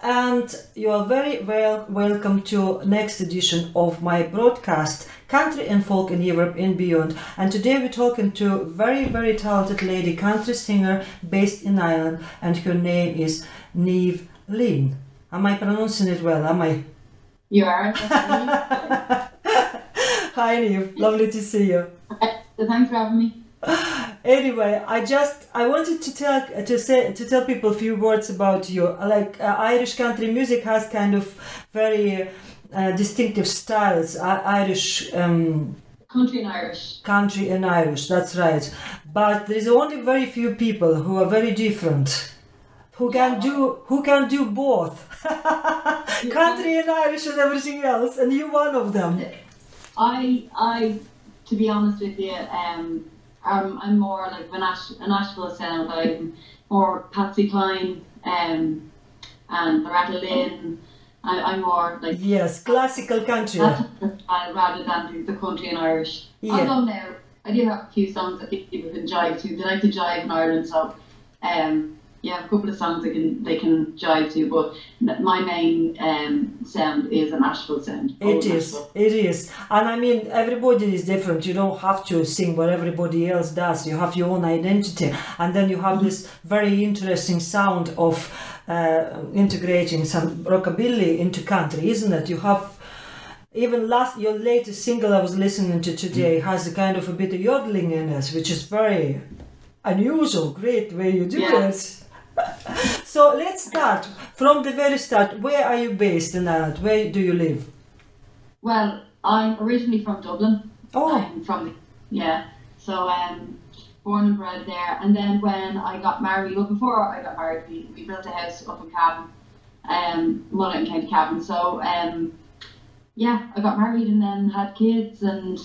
and you are very welcome to next edition of my broadcast, Country and Folk in Europe and Beyond. And today we're talking to very talented lady, country singer based in Ireland, and her name is Neeve Lynn. Am I pronouncing it well? Am I? You are. Hi Neeve, lovely to see you. Thanks for having me. Anyway, I wanted to tell people a few words about you. Like Irish country music has kind of very distinctive styles. Irish country and Irish. Country and Irish, that's right. But there is only very few people who are very different, who can do both, country and Irish and everything else. And you're one of them. I, to be honest with you, I'm more like a Nashville sound. I'm more Patsy Cline and Larissa Lynn. I'm more like classical country rather than the country and Irish. Yeah. Although now I do have a few songs that people can jive to. They like to jive in Ireland, so a couple of songs they can jive to. But my main sound is a Nashville sound. It is, and I mean everybody is different. You don't have to sing what everybody else does. You have your own identity, and then you have this very interesting sound of integrating some rockabilly into country, isn't it? You have even your latest single I was listening to today has a kind of a bit of yodeling in it, which is very unusual. Great way you do it. So let's start from the very start. Where are you based in Ireland? Where do you live? Well, I'm originally from Dublin. Oh. I'm from so born and bred there. And then when I got married, before I got married, we built a house up in Cavan, Mullet in County Cavan. So I got married and then had kids and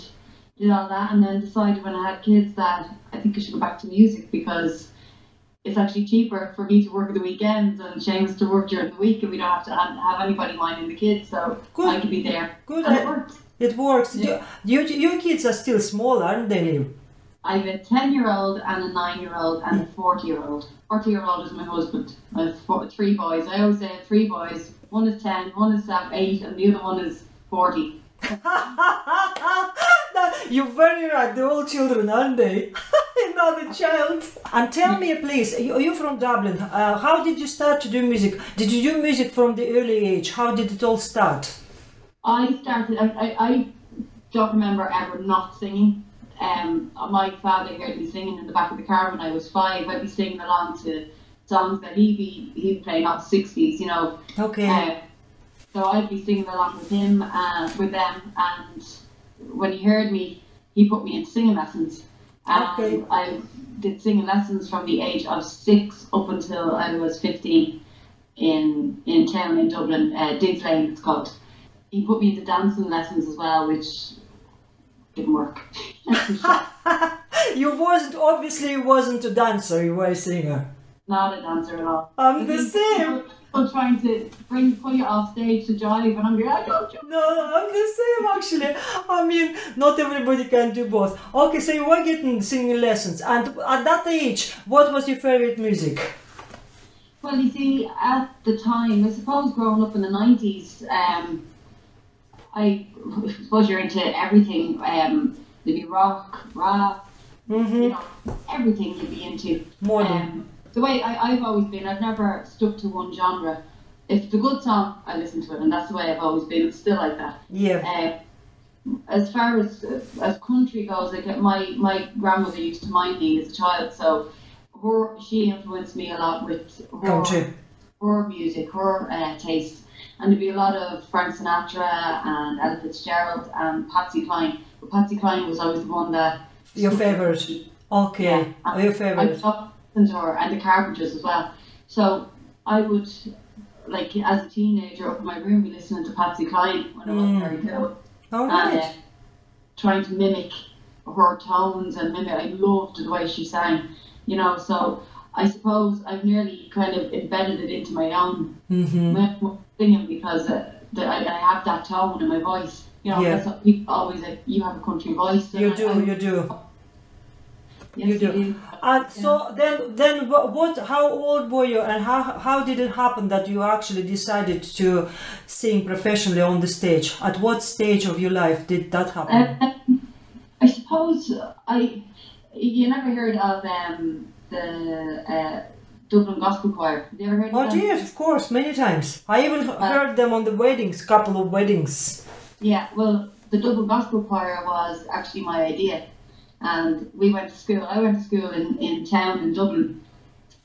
did all that, and then decided when I had kids that I think I should go back to music because it's actually cheaper for me to work at the weekends and Seamus to work during the week, and we don't have to have anybody minding the kids, so good. I could be there. Good. And it works. It works. Yeah. Your kids are still small, aren't they, Neil? I have a 10-year-old and a 9-year-old and a 40-year-old. 40-year-old is my husband. I have 3 boys. I always say I have 3 boys. One is 10, one is 8, and the other one is 40. You're very right, they're all children, aren't they? Another child. And tell me please, you're from Dublin, how did you start to do music? Did you do music from the early age? How did it all start? I don't remember ever not singing. My father heard me singing in the back of the car when I was 5. I'd be singing along to songs that he'd play, not 60s, you know. Okay. So I'd be singing along with him, with them, and when he heard me, he put me in singing lessons. And I did singing lessons from the age of 6 up until I was 15 in town in Dublin, Diggs Lane it's called. He put me into dancing lessons as well, which didn't work. You wasn't a dancer, you were a singer. Not a dancer at all. I'm the same. I'm trying to pull you off stage to jive, and I'm like, I don't jive. No, I'm the same actually. I mean, not everybody can do both. Okay, so you were getting singing lessons, and at that age, what was your favorite music? Well, you see, at the time, I suppose growing up in the 90s, I suppose you're into everything. There'd be rock, rap, you know, everything you'd be into. More than. The way I've always been, I've never stuck to one genre. If it's a good song, I listen to it, and that's the way I've always been. It's still like that. Yeah. As far as country goes, like my grandmother used to mind me as a child, so she influenced me a lot with her music, her taste, and there'd be a lot of Frank Sinatra and Ella Fitzgerald and Patsy Cline. But Patsy Cline was always the one that. Your favourite. Okay. Yeah. Your favourite. And the Carpenters as well. So I would, like as a teenager, up in my room, be listening to Patsy Cline when I wasn't very cool. All right. And trying to mimic her tones and mimic. I loved the way she sang, you know. So I suppose I've nearly kind of embedded it into my own singing because I have that tone in my voice. You know, that's what people always like. You have a country voice. You do. Yes, You do. And so then what? How old were you, and how did it happen that you actually decided to sing professionally on the stage? At what stage of your life did that happen? I suppose you never heard of the Dublin Gospel Choir. Have you ever heard of them? Yes, of course, many times. I even heard them on the weddings, couple of weddings. Yeah, well, the Dublin Gospel Choir was actually my idea. And we went to school. I went to school in town in Dublin,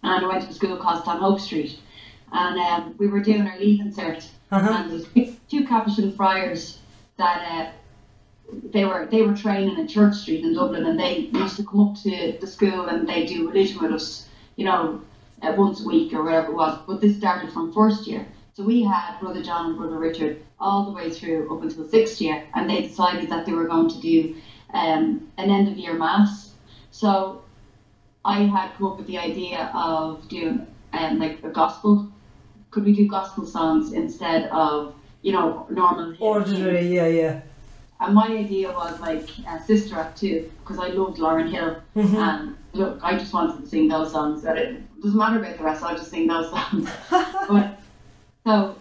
and I went to a school called Stanhope Street. And we were doing our leaving cert, and there was two Capuchin friars that they were training in Church Street in Dublin, and they used to come up to the school and they do religion with us, once a week or whatever it was. But this started from first year, so we had Brother John and Brother Richard all the way through up until sixth year, and they decided that they were going to do an end of year mass. So I had come up with the idea of doing like a gospel. Could we do gospel songs instead of normal Ordinary, yeah. And my idea was like Sister Act 2, because I loved Lauryn Hill, and look, I just wanted to sing those songs. That it doesn't matter about the rest, I'll just sing those songs. But so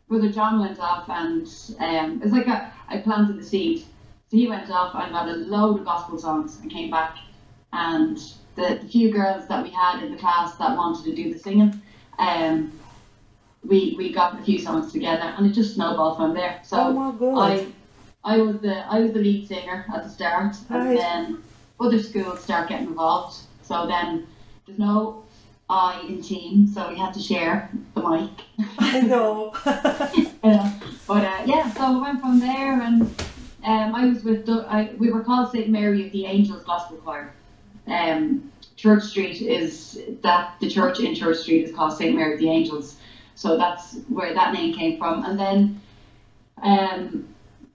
Brother John went off, and it's like I planted the seed. So he went off and got a load of gospel songs and came back, and the few girls that we had in the class that wanted to do the singing, we got a few songs together, and it just snowballed from there. So oh my God. I was the lead singer at the start, and then other schools start getting involved. So then there's no I in team, so we had to share the mic. I know. So I went from there, and I was with we were called St. Mary of the Angels Gospel Choir. Church Street the church in Church Street is called St. Mary of the Angels, so that's where that name came from. And then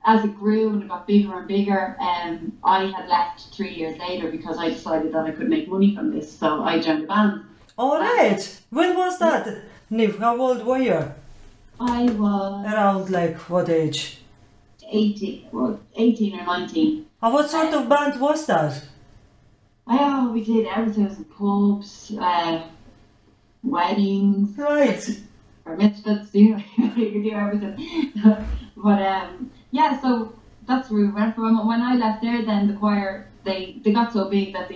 as it grew and it got bigger and bigger, I had left 3 years later because I decided that I could make money from this, so I joined the band. All right. When was that, Neeve? How old were you? I was around like what age? 18 or 19. And what sort of band was that? Oh, we did everything. It was in pubs, weddings, right, or mitzvahs. You could do everything. But so that's where we went from. When I left there, then the choir they got so big that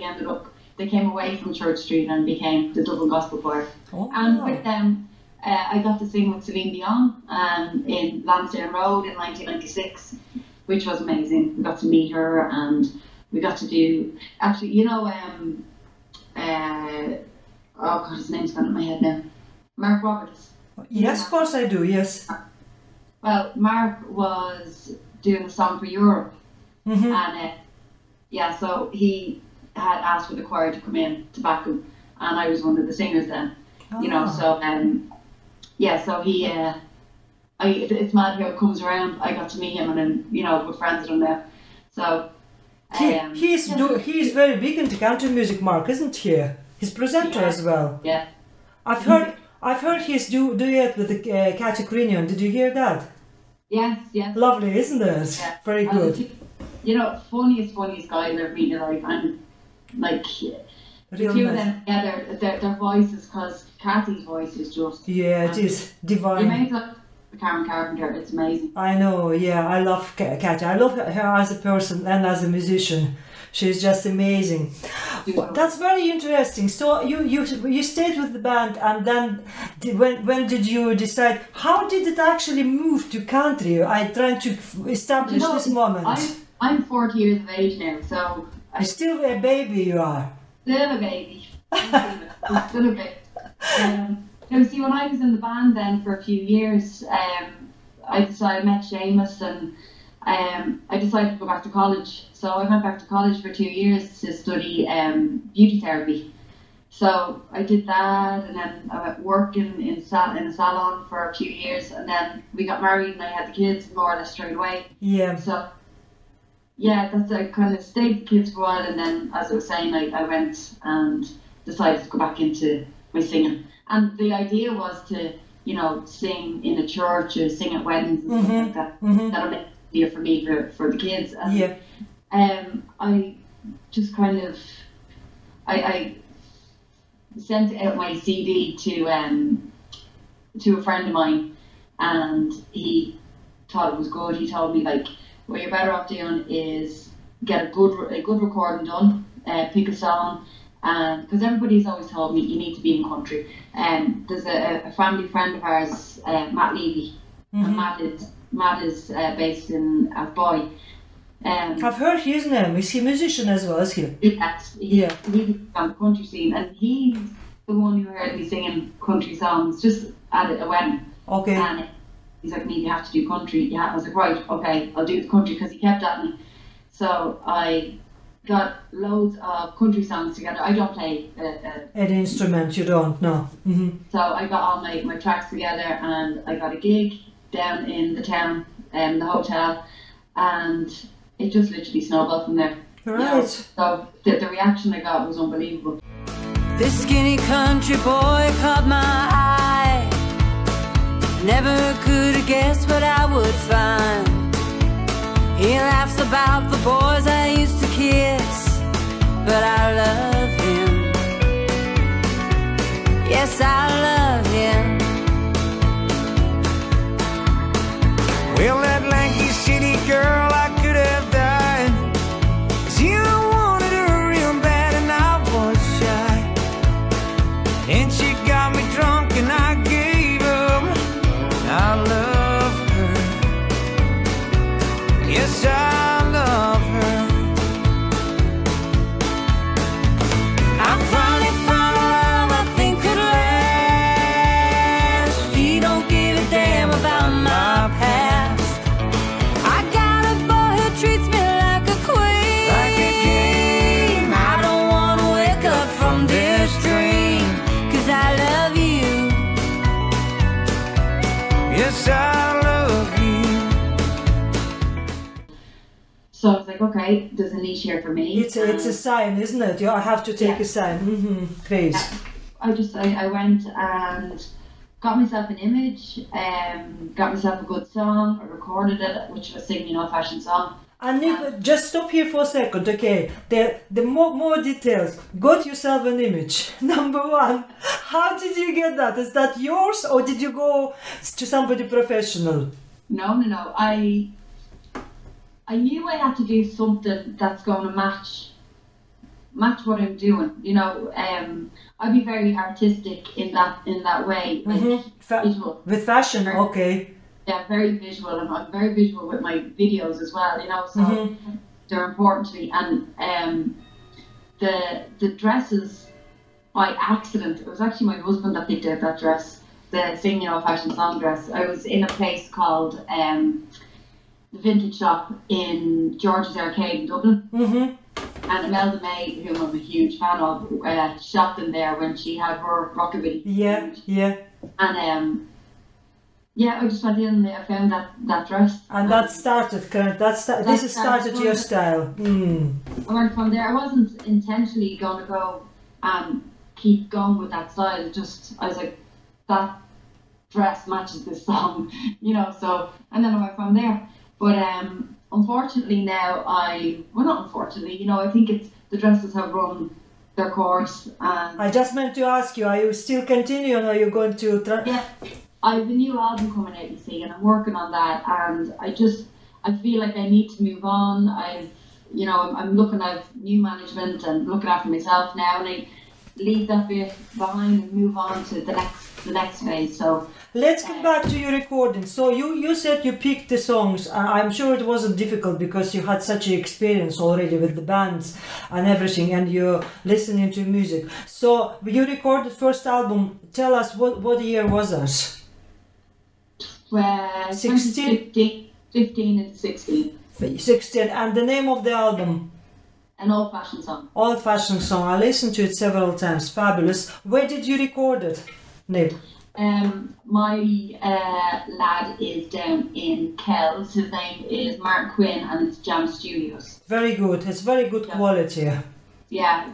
they came away from Church Street and became the Dublin Gospel Choir. Oh, and wow. with them, I got to sing with Celine Dion in Lansdowne Road in 1996, which was amazing. We got to meet her, and we got to do his name's gone in my head now. Mark Roberts. Yes, of course I do. Yes. Well, Mark was doing a song for Europe, and so he had asked for the choir to come in to back him, and I was one of the singers then. So he it's mad how it comes around. I got to meet him, and then good friends with him now. So he's very big into country music, Mark, isn't he? He's presenter as well. Yeah. I've heard his duet with Katy Crinion. Did you hear that? Yes. Lovely, isn't it? Yeah. Very good. Funniest guy I've ever been in life, and like the two of them together, their voices, because Kathy's voice is just it is divine. It makes up Karen Carpenter. It's amazing. I know. Yeah, I love Kathy. I love her as a person and as a musician. She's just amazing. That's very interesting. So you stayed with the band, and then when did you decide? How did it actually move to country? I'm trying to establish this moment. I'm 40 years of age now, so you're still a baby. You are still a baby. I'm still a baby. See, when I was in the band then for a few years, I met Seamus, and I decided to go back to college. So I went back to college for 2 years to study beauty therapy. So I did that, and then I went working in a salon for a few years, and then we got married, and I had the kids more or less straight away. Yeah. So I kind of stayed with the kids for a while, and then, as I was saying, I went and decided to go back into my singing. And the idea was to, sing in a church or sing at weddings and stuff like that. That'll make it easier for me for the kids. And, just kind of, I sent out my CD to a friend of mine, and he thought it was good. He told me, like, what you're better off doing is get a good recording done, pick a song, and because everybody's always told me you need to be in country. There's a family friend of ours, Matt Levy, and Matt is based in Boy. I've heard his name. Is he a musician as well? Is he? Yes, he's on the country scene, and he's the one who heard me singing country songs just at a wedding. Okay. And he's like, "Neeve, you have to do country." Yeah, I was like, "Right, okay, I'll do the country," because he kept at me. So I got loads of country songs together. I don't play an instrument. You don't know. So I got all my tracks together, and I got a gig down in the town, the hotel, and it just literally snowballed from there. Right. You know? So the reaction I got was unbelievable. This skinny country boy caught my eye. Never could have guessed what I would find. He laughs about the boys I used to kiss, but I love him. Yes, I love him. Well, that lanky city girl, I could have died, 'cause you wanted her real bad and I was shy. And she got me drunk and I gave up. I love her. Yes, I love her. I finally found a love I think could last. She don't give a damn about my past. I got a boy who treats me like a queen. Like a king. I don't want to wake up from this dream, 'cause I love you. Yes, I love you. So I was like, okay, there's a niche here for me. It's a sign, isn't it? I have to take a sign. Great. I went and got myself an image, got myself a good song. I recorded it, which was singing an old-fashioned song. And just stop here for a second, okay? The more details. Got yourself an image. Number one, how did you get that? Is that yours, or did you go to somebody professional? No. I knew I had to do something that's going to match what I'm doing. You know, I'd be very artistic in that way, like visual. With fashion, okay. Yeah, very visual, and I'm very visual with my videos as well. You know, so they're important to me. And the dresses, by accident, it was actually my husband that picked out that dress, the singing old-fashioned song dress. I was in a place called the Vintage Shop in George's Arcade in Dublin. And Imelda May, whom I'm a huge fan of, shopped in there when she had her rockabilly. Yeah. And I just went in and I found that dress. And that started, this started your style. I went from there. I wasn't intentionally going to go and keep going with that style. I was like, that dress matches this song, you know, so, and then I went from there. But unfortunately now not unfortunately, you know, I think the dresses have run their course. And I just meant to ask you, are you still continuing, or are you going to yeah, I have a new album coming out, you see, and I'm working on that, and I feel like I need to move on. I'm looking at new management and looking after myself now, and I leave that bit behind and move on to the next phase. So let's come back to your recording. So you said you picked the songs. I'm sure it wasn't difficult because you had such an experience already with the bands and everything, and you're listening to music. So you recorded first album. Tell us what year was that? 15 and 16. 16, and the name of the album? An old-fashioned song. Old-fashioned song. I listened to it several times. Fabulous. Where did you record it, Neeve? My lad is down in Kells. His name is Martin Quinn, and it's Jam Studios. Very good. It's very good quality. Yeah,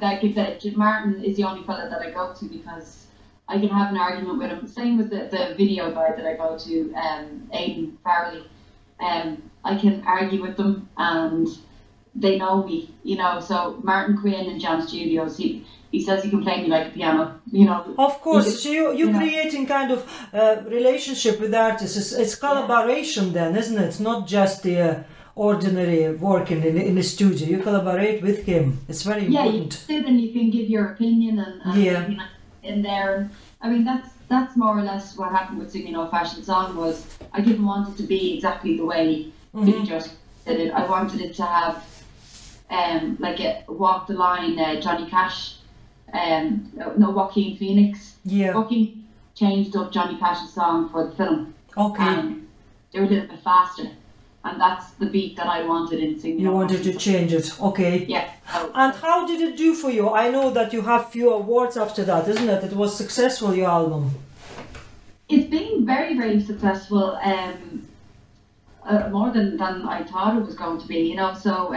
Martin is the only fella that I go to because I can have an argument with him. Same with the video guy that I go to, Aidan Farley. I can argue with them, and they know me, you know. So Martin Quinn in Jam Studios, he says he can play me like a piano, you know. Of course, so you're you know, creating kind of relationship with artists. It's collaboration then, isn't it? It's not just the ordinary working in the studio. You collaborate with him. It's very important. Yeah, you sit and you can give your opinion and you know, in there. And I mean, that's more or less what happened with Singing Old Fashioned Song. Was I didn't want it to be exactly the way Billy just did it. I wanted it to have like a Walk the Line, Johnny Cash, Joaquin Phoenix. Yeah. Joaquin changed up Johnny Cash's song for the film. Okay. They were a little bit faster, and that's the beat that I wanted in Singing. You wanted to change it, okay. Yeah. And how did it do for you? I know that you have few awards after that, isn't it? It was successful, your album. It's been very, very successful. More than I thought it was going to be, you know. So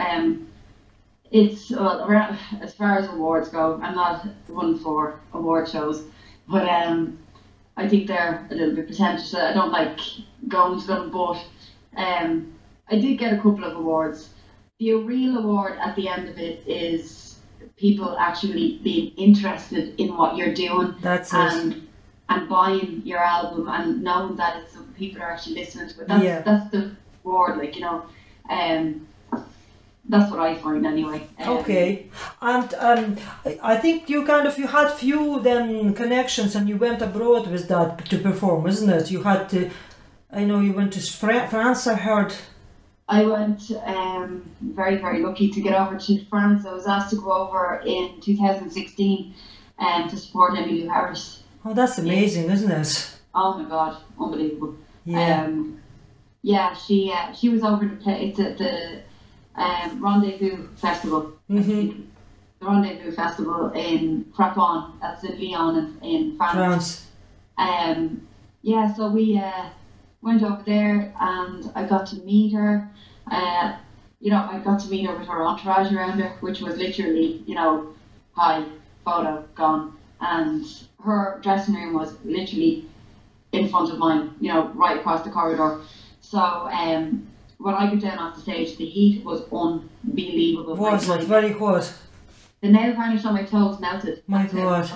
it's around, as far as awards go, I'm not one for award shows, but I think they're a little bit pretentious. I don't like going to them, but I did get a couple of awards. The real award at the end of it is people actually being interested in what you're doing. That's it. And buying your album and knowing that it's some people are actually listening to it. That's the reward, like, you know. That's what I find anyway. Okay, and I think you had few then connections, and you went abroad with that to perform, isn't it? You had to, I know you went to France, I heard. I went very, very lucky to get over to France. I was asked to go over in 2016 to support Emmylou Harris. Oh, that's amazing, isn't it? Oh my God, unbelievable. Yeah. She was over to play. It's at the Rendezvous Festival. Mm-hmm. The Rendezvous Festival in Crapon. That's in Lyon in France. So we went over there and I got to meet her. You know, I got to meet her with her entourage around her, which was literally, you know, hi, photo, gone. And her dressing room was literally in front of mine, you know, right across the corridor. So when I got down off the stage, the heat was unbelievable. Was it very hot? The nail varnish on my toes melted. My God.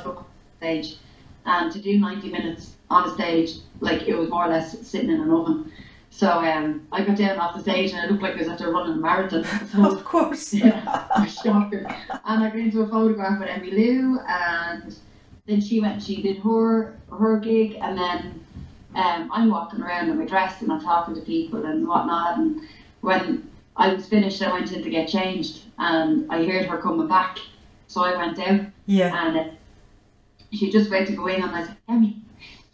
Stage. And to do 90 minutes on a stage, like, it was more or less sitting in an oven. So I got down off the stage and it looked like I was after running a marathon. So, of course. Yeah, it was shocking. And I got into a photograph with Emmylou, and then she went and she did her gig, and then I'm walking around in my dress and I'm talking to people and whatnot, and when I was finished I went in to get changed and I heard her coming back, so I went down. And she just went to go in and I said, Emmy,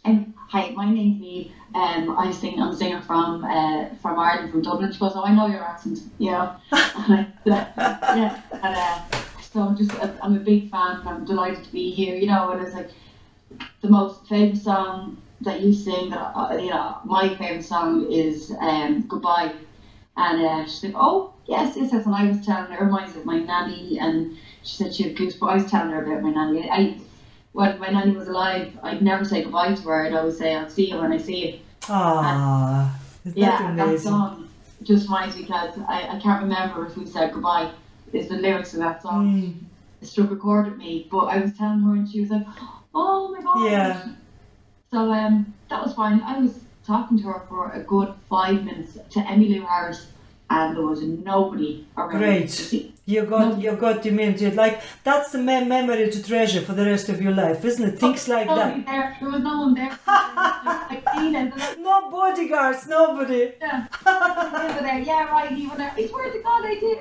hi, my name's Neeve. I'm a singer from Ireland, from Dublin. She goes, oh, I know your accent, you know. And so I'm a big fan, and I'm delighted to be here, you know. And it's like the most favourite song that you sing, that you know, my favourite song is Goodbye. And she said, oh, yes. And I was telling her, it reminds me of my nanny, and she said she had goosebumps. I was telling her about my nanny. When my nanny was alive, I'd never say goodbye to her. I'd always say, I'll see you when I see you. Ah, that song just reminds me, because I can't remember if we said goodbye. Is the lyrics of that song. It struck a chord with me, but I was telling her and she was like, oh my God. Yeah. So that was fine. I was talking to her for a good 5 minutes, to Emmylou Harris, and there was nobody around. Great. You got demented. Like, that's the memory to treasure for the rest of your life, isn't it? Things like that. There was no one there. No bodyguards, nobody. Yeah. There. Yeah, right, even there. I swear to God I did.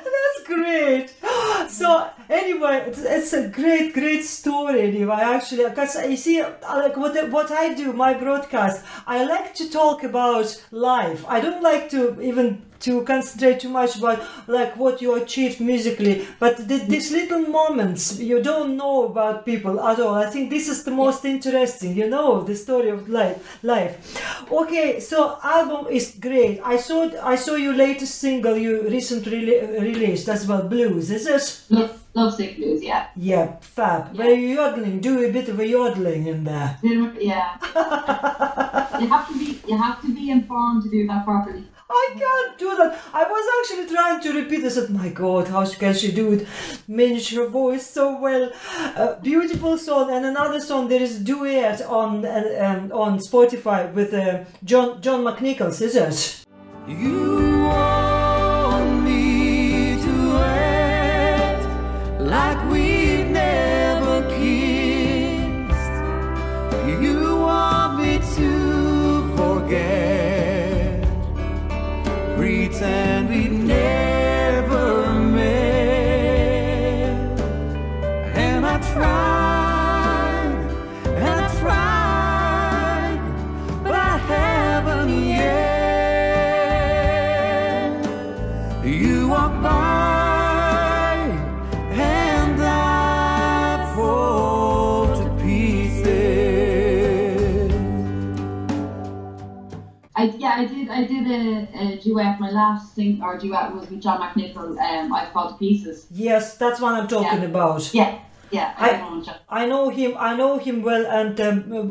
That's great. So anyway, it's a great story, Neeve. I actually, because you see, like what I do, my broadcast, I like to talk about life. I don't like to even to concentrate too much about like what you achieved musically, but these little moments you don't know about people at all. I think this is the most interesting, you know, the story of life. Okay, so album is great. I saw your latest single you recently released as well, Blues, is it? Love Sick Blues, yeah. Yeah, fab. Yeah. Were you yodeling? Do a bit of a yodeling in there. Yeah. You have to be informed to do that properly. I can't do that. I was actually trying to repeat. I said, my God, how can she do it? Manage her voice so well. Beautiful song. And another song, there is duet on Spotify with John McNichols, is it? You want me to act like we never kissed. You want me to forget, pretend we never met. And I tried, but I haven't yet. You walk by and I fall to pieces. I did a duet. My last duet was with John McNichol. I Fall to Pieces. Yes, that's what I'm talking about. Yeah. I know him well, and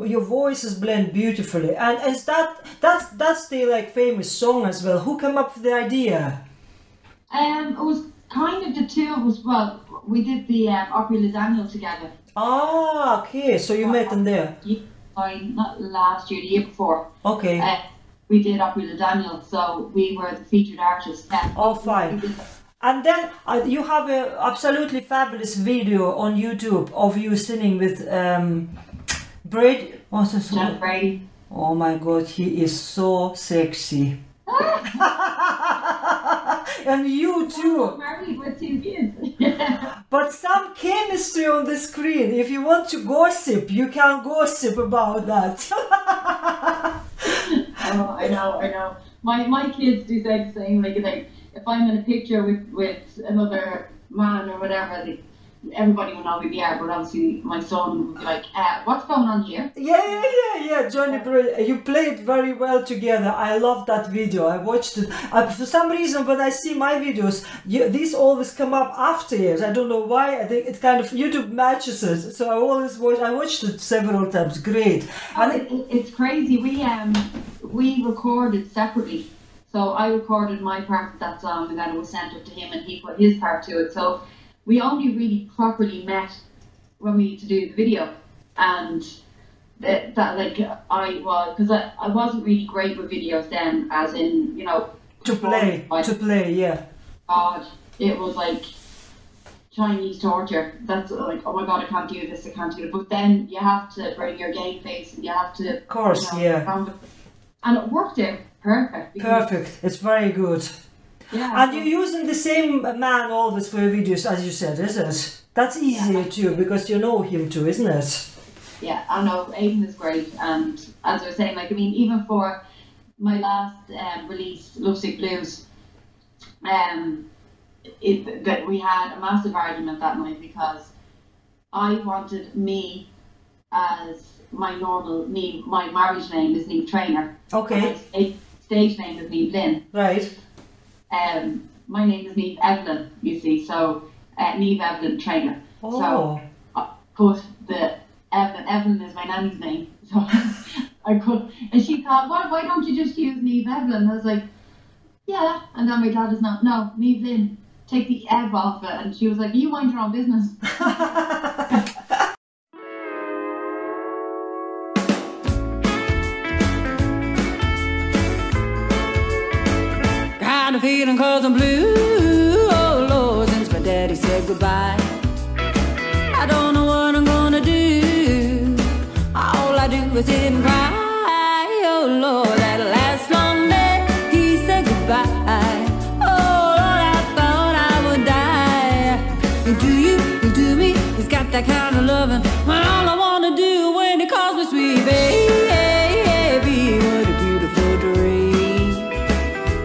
your voices blend beautifully. And is that's the like famous song as well. Who came up with the idea? It was kind of the two of us. Well, we did the Opry Lasagna together. Ah, okay. So you met them there. Not last year, the year before. Okay. We did Opry Lasagna, so we were the featured artists. Oh, fine. And then you have a absolutely fabulous video on YouTube of you singing with Brady. What's his name? John Brady. Oh my God, he is so sexy. And you too. Married with 2 kids. But some chemistry on the screen. If you want to gossip, you can gossip about that. Oh, I know. My kids do say the same. Like if I'm in a picture with another man or whatever, everybody will know who they are. But obviously, my son would be like, "What's going on here?" Yeah. Johnny Brady, you played very well together. I love that video. I watched it for some reason, but I see my videos. These always come up after years. I don't know why. I think it kind of YouTube matches it. So I always watch. I watched it several times. Great. And it's crazy. We recorded separately. So I recorded my part of that song, and then it was sent up to him, and he put his part to it. So we only really properly met when we used to do the video, and I wasn't really great with videos then, as in, you know, to play, yeah. God, it was like Chinese torture. That's like, oh my God, I can't do this, I can't do it. But then you have to bring your game face, and you have to, of course, yeah. And it worked out perfect. Perfect. It's very good. Yeah. And you're using the same man always for your videos, as you said, isn't it? That's easier too, because you know him too, isn't it? Yeah, I know. Aidan is great, and as I was saying, like, I mean, even for my last release, Lovesick Blues, that we had a massive argument that night because I wanted me as my normal Neeve. My marriage name is Neeve Trainer. Okay. My stage name is Neeve Lynn. Right. My name is Neeve Evelyn, you see, so Neeve Evelyn Trainer. Oh. So I put the Evelyn is my nanny's name. So I put, and she thought, why don't you just use Neeve Evelyn? I was like, yeah. And then my dad is now, no, Neeve Lynn, take the Ev off it. And she was like, you mind your own business. Kind of feeling 'cause I'm blue, oh Lord, since my daddy said goodbye. I don't know what I'm gonna do. All I do is sit and cry. Oh Lord, that last long day he said goodbye. Oh Lord, I thought I would die. And do you, and do me, he's got that kind of loving. When all I wanna do when he calls me sweet baby, what a beautiful dream.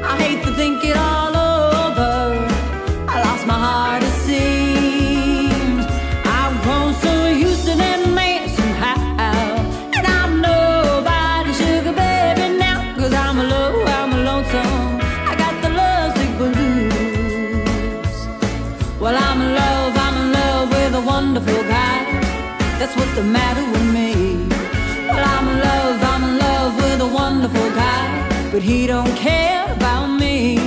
I hate to think it all over. I lost my heart, it seems. I've grown so used to that man somehow, and I'm nobody's sugar baby now. 'Cause I'm lonesome. I got the lovesick blues. Well, I'm in love with a wonderful guy. That's what's the matter with me. Well, I'm in love with a wonderful guy. but he don't care about me.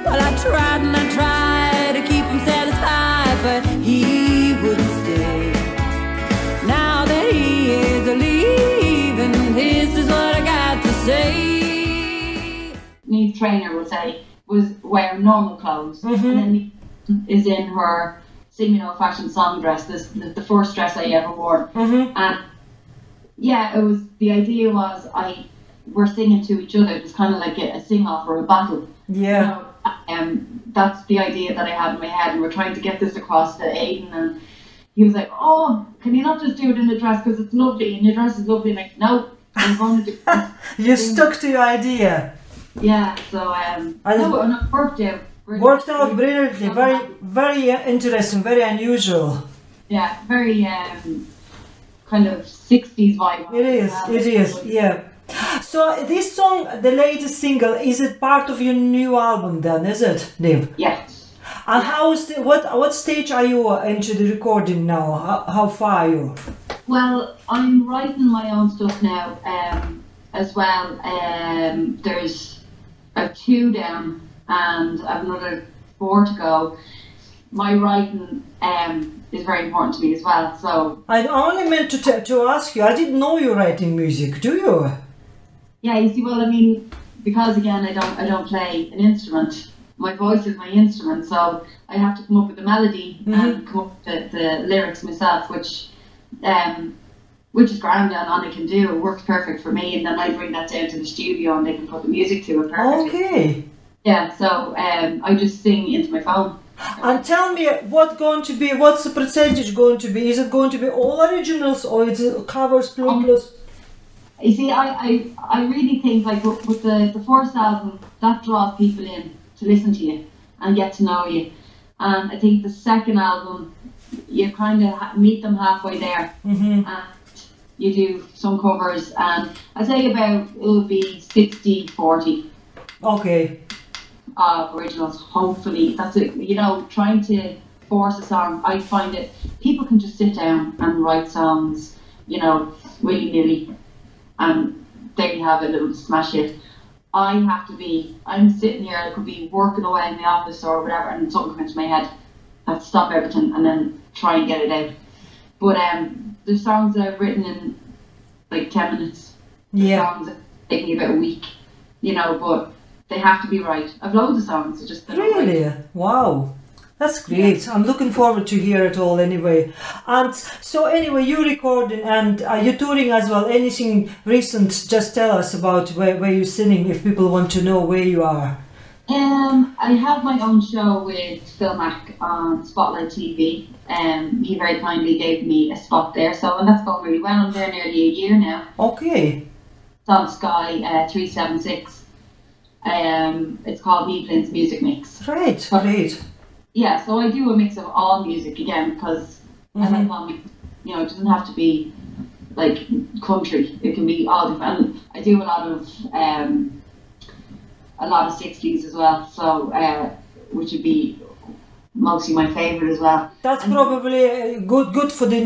Well, I tried and I tried to keep him satisfied, but he wouldn't stay. Now that he is leaving, this is what I got to say. Neve's trainer would say, was wearing normal clothes, and then Neve is in her singing old-fashioned song dress, the first dress I ever wore. And yeah, it was, the idea was we're singing to each other. It was kind of like a sing-off or a battle. Yeah. You know, that's the idea that I had in my head, and we're trying to get this across to Aidan, and he was like, oh, can you not just do it in the dress because it's lovely and your dress is lovely? And I'm like, no, I'm going to do it. You stuck to your idea. Yeah, so and it worked out. Worked out brilliantly. Very, very interesting, very unusual. Yeah, very kind of 60s vibe. It is, yeah. So this song, the latest single, is it part of your new album then, is it, Neeve? Yes. And how's what stage are you into the recording now? How far are you? Well, I'm writing my own stuff now as well. There's 2 down and I have another 4 to go. My writing is very important to me as well. So I only meant to ask you, I didn't know you're writing music, do you? Yeah, you see, well, I mean, because again, I don't play an instrument. My voice is my instrument, so I have to come up with the melody and come up with the lyrics myself, which is grand and I can do. It works perfect for me, and then I bring that down to the studio and they can put the music to it perfectly. Okay. Yeah, so I just sing into my phone. And tell me, what's the percentage going to be? Is it going to be all originals or is it covers plus? You see, I really think like with the first album, that draws people in to listen to you and get to know you. And I think the second album, you kind of meet them halfway there. And you do some covers, and I'd say it'll be 60-40. Okay. Originals, hopefully. That's it. You know, trying to force a song, I find it, people can just sit down and write songs, you know, willy-nilly, and there you have it, it'll smash it. I'm sitting here, I could be working away in the office or whatever, and something comes into my head. I have to stop everything and then try and get it out. But the songs that I've written in like 10 minutes, songs that take me about a week, you know, but they have to be right. I've loads of songs, so just really? Right. Wow. That's great. Yeah. I'm looking forward to hear it all anyway. And so anyway, you're recording and you're touring as well. Anything recent, just tell us about where you're singing if people want to know where you are. I have my own show with Phil Mack on Spotlight TV. He very kindly gave me a spot there, and that's going really well. I'm there nearly a year now. Okay. It's on Sky 376. It's called Neeve Lynn's Music Mix. Right, great. Yeah, so I do a mix of all music again because I like all music. You know, it doesn't have to be like country. It can be all different. And I do a lot of 60s as well. So which would be mostly my favorite as well. That's probably good for the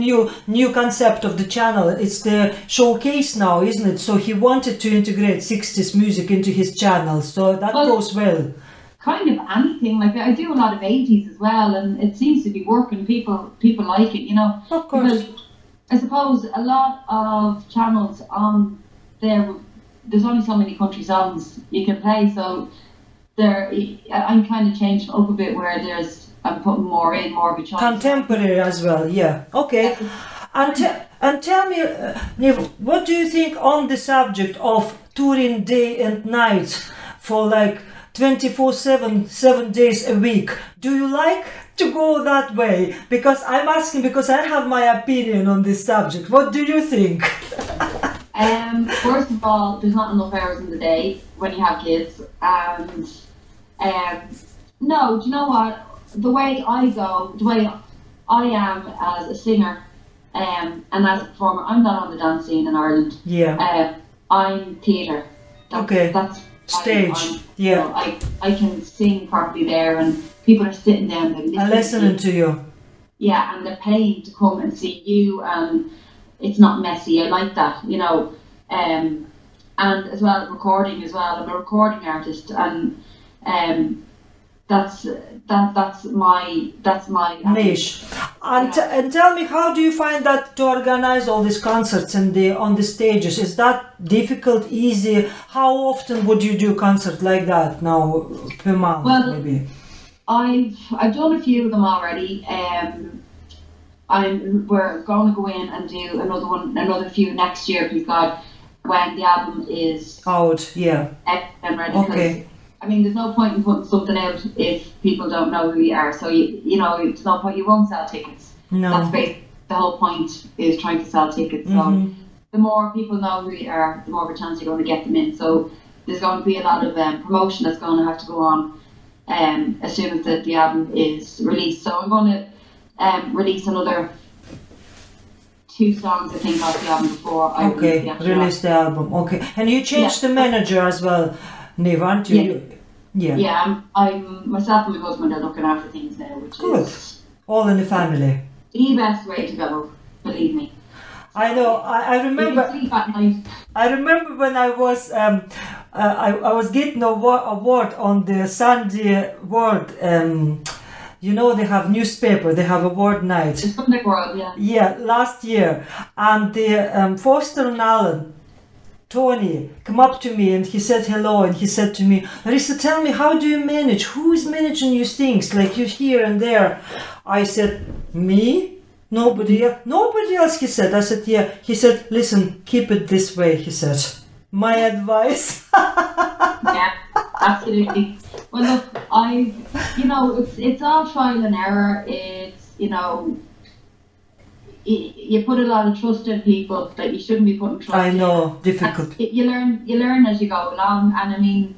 new concept of the channel. It's the showcase now, isn't it? So he wanted to integrate 60s music into his channel, so that goes well. Kind of anything, like I do a lot of 80s as well, and it seems to be working. People like it, you know. Of course. Because I suppose a lot of channels on there, there's only so many country songs you can play, so I'm kind of changing up a bit where I'm putting more of a choice. Contemporary as well, yeah. Okay. And tell me, Neeve, what do you think on the subject of touring day and night for like 24/7, 7 days a week? Do you like to go that way? Because I'm asking because I have my opinion on this subject. What do you think? First of all, there's not enough hours in the day when you have kids, and no, do you know what? The way I go, the way I am as a singer and as a performer, I'm not on the dance scene in Ireland. Yeah. I'm theatre. That's stage. Yeah. You know, I can sing properly there, and people are sitting down and listening to you. Yeah, and they're paying to come and see you, and it's not messy. I like that, you know. And and as well recording as well. I'm a recording artist, and that's my niche. And tell me, how do you find that to organize all these concerts and on the stages? Is that difficult, easy? How often would you do concert like that now per month? Well, maybe I've done a few of them already. We're going to go in and do another few next year, please God, when the album is out. Yeah. And ready. Okay. I mean, there's no point in putting something out if people don't know who you are. So you know, there's no point. You won't sell tickets. No. That's basically the whole point, is trying to sell tickets. So the more people know who you are, the more of a chance you're going to get them in. So there's going to be a lot of promotion that's going to have to go on as soon as the album is released. So I'm going to release another 2 songs, I think, off the album before I release the album. Okay, and you changed the manager as well, Neeve, aren't you? Yeah. I'm myself and my husband are looking after things now, which is all in the family. The best way to go, believe me. I know. I remember. Sleep at night. I remember when I was I was getting a award on the Sunday World. You know, they have newspaper. They have award night. The Sunday World, yeah. Yeah, last year, and the Foster and Allen, Tony, come up to me and he said hello, and he said to me, Larissa, tell me, how do you manage? Who is managing you things? Like, you here and there. I said, me? Nobody else, he said. I said, yeah. He said, listen, keep it this way, he said. My advice. Yeah, absolutely. Well, look, you know, it's all trial and error. It's, you know, you put a lot of trust in people that you shouldn't be putting trust in. I know, difficult. You learn as you go along. And I mean,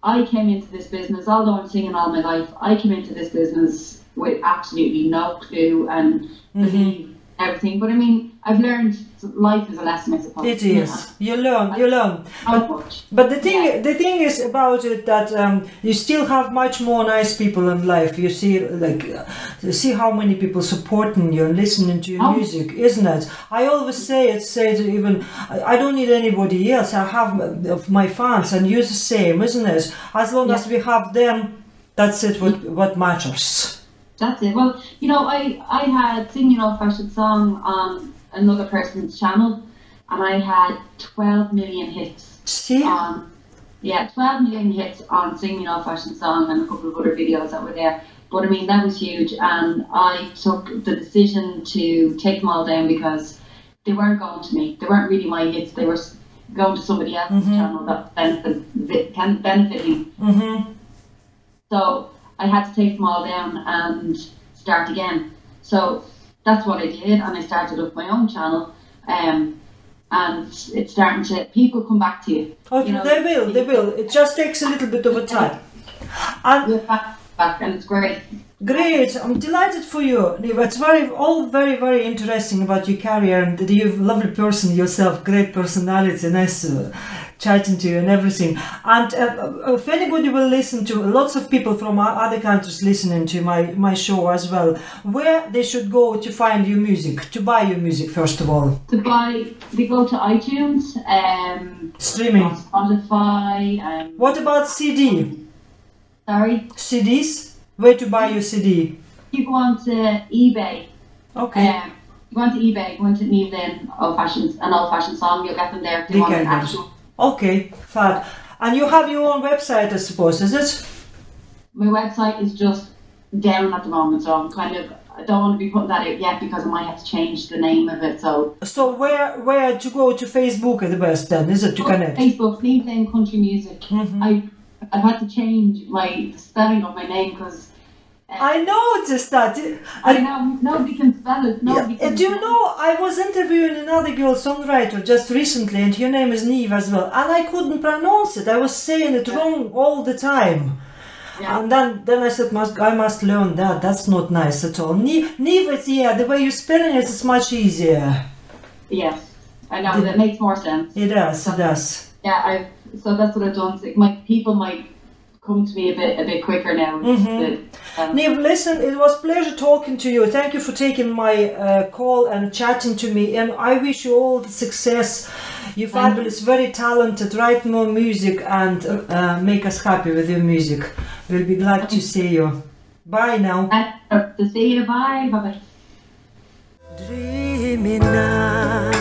I came into this business, although I'm singing all my life, I came into this business with absolutely no clue and believe everything. But I mean, I've learned life is a lesson, I suppose. It is. You learn. But the thing is about it that you still have much more nice people in life. You see, you see how many people supporting you and listening to your music, isn't it? I always say to even, I don't need anybody else. I have my fans, and you're the same, isn't it? As long as we have them, that's it. What matters. That's it. Well, you know, I had Singing Old Fashioned Song on another person's channel, and I had 12 million hits. See? 12 million hits on Singing Old Fashioned Song and a couple of other videos that were there. But I mean, that was huge, and I took the decision to take them all down because they weren't going to me. They weren't really my hits. They were going to somebody else's channel that can benefit me. So I had to take them all down and start again. So that's what I did, and I started up my own channel, and it's starting to, people come back to you. Okay, you know, they will. It just takes a little bit of a time. And you're back, and it's great. Great, I'm delighted for you, Neeve. It's all very, very interesting about your career, and you're a lovely person yourself, great personality, nice chatting to you and everything. And if anybody will listen to, lots of people from other countries listening to my show as well, where they should go to find your music, to buy your music first of all? They go to iTunes, streaming, Spotify. What about CD? Sorry? CDs? Where to buy your CD? You go on to eBay. Okay. You go on to eBay, go on to Neeve Lynn, an old fashioned song, you'll get them there. If you want an actual. Okay, fab. And you have your own website, I suppose, is it? My website is just down at the moment, so I don't want to be putting that out yet because I might have to change the name of it. So where to go to Facebook at the best then, is it, to connect? Facebook, Neeve Lynn Country Music. I've had to change the spelling of my name because I noticed that. I know, nobody can spell it. Do you know, I was interviewing another girl songwriter just recently, and her name is Neeve as well, and I couldn't pronounce it. I was saying it wrong all the time. Yeah. And then I said, I must learn that. That's not nice at all. Neeve, the way you're spelling it is much easier. Yes, I know, that makes more sense. It does. Yeah, so that's what I've done. People might come to me a bit quicker now. Neeve, listen, it was a pleasure talking to you. Thank you for taking my call and chatting to me. And I wish you all the success. You're fabulous, very talented. Write more music and make us happy with your music. We'll be glad to see you. Bye now. To see you. Bye. Bye. Dreaming now.